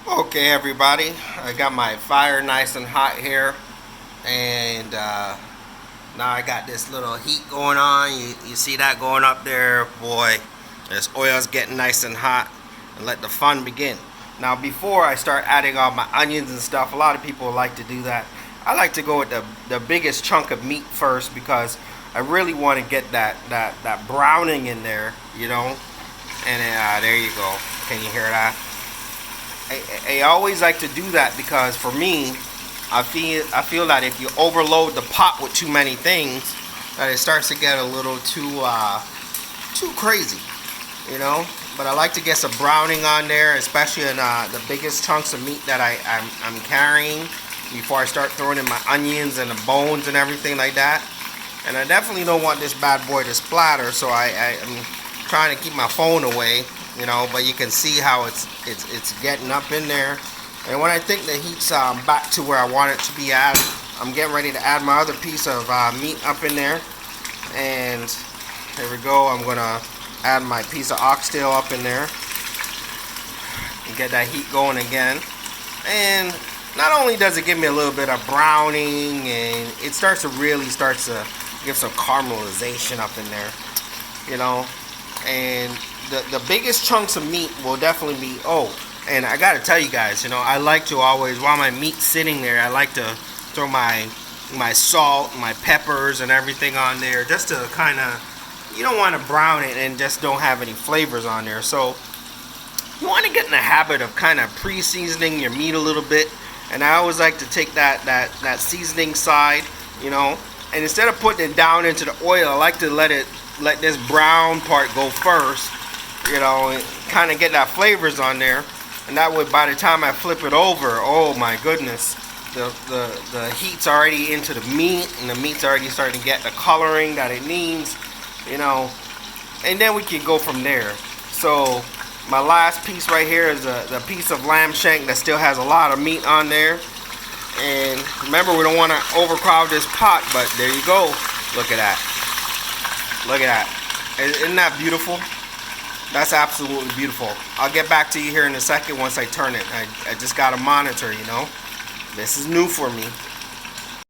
Okay, everybody, I got my fire nice and hot here, and now I got this little heat going on. You see that going up there? Boy, this oil's getting nice and hot, and let the fun begin. Now, before I start adding all my onions and stuff, a lot of people like to do that. I like to go with the biggest chunk of meat first because I really want to get that browning in there, you know. And there you go. Can you hear that? I always like to do that because for me, I feel that if you overload the pot with too many things, that it starts to get a little too crazy, you know. But I like to get some browning on there, especially in the biggest chunks of meat that I'm carrying before I start throwing in my onions and the bones and everything like that. And I definitely don't want this bad boy to splatter, so I'm trying to keep my phone away, you know. But you can see how it's getting up in there. And when I think the heat's back to where I want it to be at, I'm getting ready to add my other piece of meat up in there. And there we go. I'm gonna add my piece of oxtail up in there and get that heat going again. And not only does it give me a little bit of browning, and it starts to give some caramelization up in there, you know. And the biggest chunks of meat will definitely be, and I gotta tell you guys, you know, I like to always, while my meat's sitting there, I like to throw my salt, my peppers and everything on there, just to kind of, you don't want to brown it and just don't have any flavors on there. So you want to get in the habit of kind of pre-seasoning your meat a little bit. And I always like to take that seasoning side, you know, and instead of putting it down into the oil, I like to let this brown part go first, you know, and kind of get that flavors on there. And that way, by the time I flip it over, oh my goodness, the heat's already into the meat, and the meat's already starting to get the coloring that it needs, you know. And then we can go from there. So my last piece right here is the piece of lamb shank that still has a lot of meat on there. And remember, we don't want to overcrowd this pot, but there you go. Look at that. Look at that. Isn't that beautiful? That's absolutely beautiful. I'll get back to you here in a second once I turn it. I just got to monitor, you know. This is new for me.